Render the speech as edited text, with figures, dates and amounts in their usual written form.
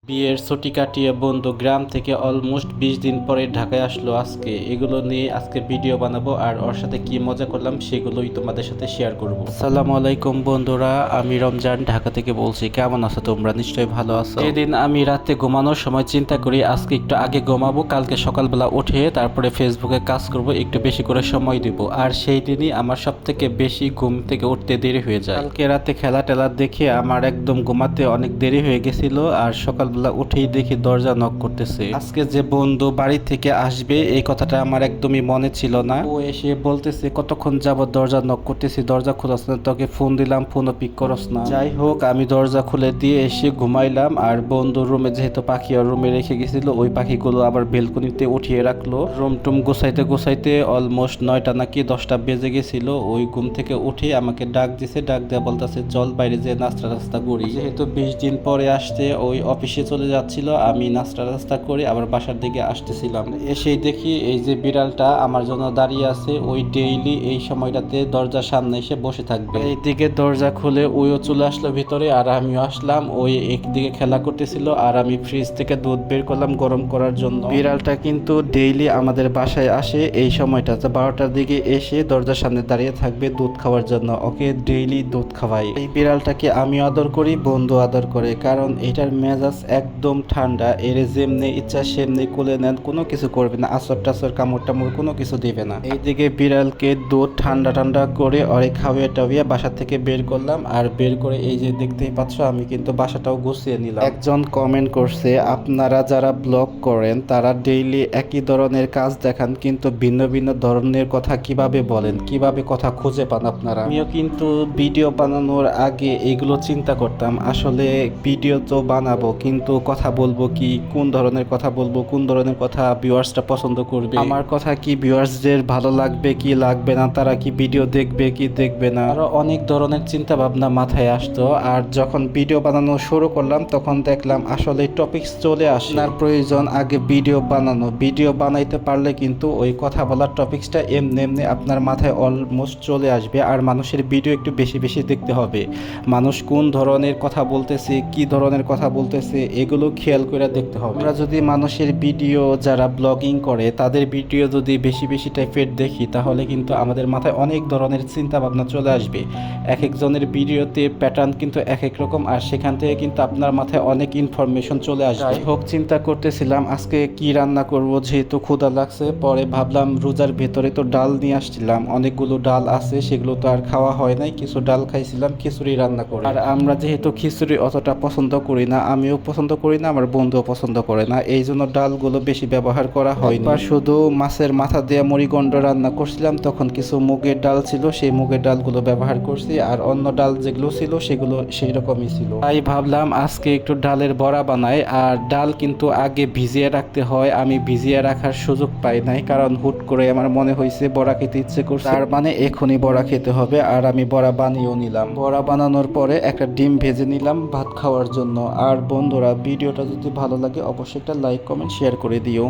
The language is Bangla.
বিয়ের ছুটি কাটিয়ে বন্ধু গ্রাম থেকে অলমোস্ট 20 দিন পরে ঢাকায় আসলো আজকে। এগুলো নিয়ে আজকে ভিডিও বানাবো আর ওর সাথে কি মজা করলাম সেগুলোই তোমাদের সাথে শেয়ার করব। আসসালামু আলাইকুম বন্ধুরা, আমি রমজান ঢাকা থেকে বলছি। কেমন আছো তোমরা? নিশ্চয়ই ভালো আছো। সেদিন আমি রাতে ঘুমানোর সময় চিন্তা করি আজকে একটু আগে ঘুমাবো, কালকে সকালবেলা উঠে তারপরে ফেসবুকে কাজ করব, একটু বেশি করে সময় দিব। আর সেই দিনই আমার সব থেকে বেশি ঘুম থেকে উঠতে দেরি হয়ে যায়। কালকে রাতে খেলা টেলা দেখে আমার একদম ঘুমাতে অনেক দেরি হয়ে গেছিল। আর সকালবেলা উঠেই দেখি দরজা নক করতেছে। আজকে যে বন্ধু বাড়ি থেকে আসবে এই কথাটা আমার একদমই মনে ছিল না। ও এসে বলতেছে কতক্ষণ যাবত দরজা নক করতেছি, দরজা খোলাস না, তোকে ফোন দিলাম ফোনও পিক করস না। যাই হোক, আমি দরজা খুলে দিয়ে এসে ঘুমাইলাম। আর বন্ধুর রুমে যেহেতু পাখি আর রুমে রেখে গেছিল, ওই পাখিগুলো আবার বেলকনিতে উঠিয়ে রাখলো। রুম টুম গোছাইতে গোছাইতে অলমোস্ট 9টা নাকি 10টা বেজে গেছিল। ওই ঘুম থেকে উঠে আমাকে ডাক দিছে, ডাক দেওয়া বলতেছে চল বাইরে যে নাস্তা টাস্তা করি। যেহেতু 20 দিন পরে আসতে ওই অফিসে চলে যাচ্ছিল, আমি নাস্তা টাস্তা করে আবার বাসার দিকে আসতেছিলাম। এসেই দেখি এই যে বিড়ালটা আমার জন্য দাঁড়িয়ে আছে। ওই ডেইলি এই সময়টাতে দরজার সামনে এসে বসে থাকবে। এইদিকে দরজা খুলে ওইও চলে আসলো ভিতরে আর আমিও আসলাম। ওই একদিকে খেলা করতেছিল আর আমি ফ্রিজ থেকে দুধ বের করলাম গরম করার জন্য। বিড়ালটা কিন্তু ডেইলি আমাদের বাসায় আসে এই সময়টাতে, 12টার দিকে এসে দরজার সামনে দাঁড়িয়ে থাকবে দুধ খাওয়ার জন্য। ওকে ডেইলি দুধ খাওয়াই। এই বিড়ালটাকে আমিও আদর করি, বন্ধু আদর করে, কারণ এটার মেজাজ একদম ঠান্ডা। এর যেমনি ইচ্ছা সেমনি কোলে নেন, কোনো কিছু করবে না, আসর টাসর কামড় টামড় কোনো কিছু দিবে না। এইদিকে বিড়ালকে দুধ ঠান্ডা ঠান্ডা করে অরে খাওয়িয়ে টাওয়িয়ে বাসা থেকে বের করলাম। আর বের করে এই যে দেখতেই পাচ্ছ আমি কিন্তু বাসাটাও গুছিয়ে নিলাম। একজন কমেন্ট করছে আপনারা যারা ব্লগ করেন তারা ডেইলি একই ধরনের কাজ দেখান, কিন্তু ভিন্ন ভিন্ন ধরনের কথা কিভাবে বলেন, কিভাবে কথা খুঁজে পান আপনারা? আমিও কিন্তু ভিডিও বানানোর আগে এগুলো চিন্তা করতাম, আসলে ভিডিও তো বানাবো কিন্তু কথা বলবো কি, কোন ধরনের কথা বলবো, কোন ধরনের কথা ভিউয়ার্সটা পছন্দ করবে, আমার কথা কি ভিউয়ার্সদের ভালো লাগবে কি লাগবে না, তারা কি ভিডিও দেখবে কি দেখবে না, আরো অনেক ধরনের চিন্তা ভাবনা মাথায় আসতো। আর যখন ভিডিও বানানো শুরু করলাম তখন দেখলাম আসলে টপিকস চলে আসে। আপনার প্রয়োজন আগে ভিডিও বানানো, ভিডিও বানাইতে পারলে কিন্তু ওই কথা বলার টপিকসটা এমনি এমনি আপনার মাথায় অলমোস্ট চলে আসবে। আর মানুষের ভিডিও একটু বেশি বেশি দেখতে হবে, মানুষ কোন ধরনের কথা বলতেছে, কি ধরনের কথা বলতেছে, এগুলো খেয়াল করে দেখতে হবে। আমরা যদি মানুষের ভিডিও, যারা ব্লগিং করে তাদের ভিডিও যদি বেশি বেশি টাইপের দেখি তাহলে কিন্তু আমাদের মাথায় অনেক ধরনের চিন্তা ভাবনা চলে আসবে। এক একজনের ভিডিওতে প্যাটার্ন কিন্তু এক এক রকম, আর সেখান থেকে কিন্তু আপনার মাথায় অনেক ইনফরমেশন চলে আসবে। যাই হোক, চিন্তা করতেছিলাম আজকে কি রান্না করব, যেহেতু ক্ষুধা লাগছে। পরে ভাবলাম রোজার ভেতরে তো ডাল নিয়ে আসছিলাম, অনেকগুলো ডাল আছে, সেগুলো তো আর খাওয়া হয় নাই, কিছু ডাল খাইছিলাম, খিচুড়ি রান্না করে। আর আমরা যেহেতু খিচুড়ি অতটা পছন্দ করি না, আমিও পছন্দ করি না, আমার বন্ধুও পছন্দ করে না, এই জন্য ডালগুলো বেশি ব্যবহার করা হয়নি। শুধু মাছের মাথা দিয়ে মুড়িগন্ড রান্না করছিলাম, তখন কিছু মুগের ডাল ছিল, সেই মুগের ডালগুলো ব্যবহার করছি। আর অন্য ডাল যেগুলো ছিল সেগুলো সেই রকমই ছিল। তাই ভাবলাম আজকে একটু ডালের বড়া বানাই। আর ডাল কিন্তু আগে ভিজিয়ে রাখতে হয়, আমি ভিজিয়ে রাখার সুযোগ পাই নাই, কারণ হুট করে আমার মনে হয়েছে বড়া খেতে ইচ্ছে করছে, তার মানে এখনই বড়া খেতে হবে। আর আমি বড়া বানিয়েও নিলাম। বড়া বানানোর পরে একটা ডিম ভেজে নিলাম ভাত খাওয়ার জন্য। আর বন্ধুরা, ভিডিওটা যদি ভালো লাগে অবশ্যই একটা লাইক কমেন্ট শেয়ার করে দিও।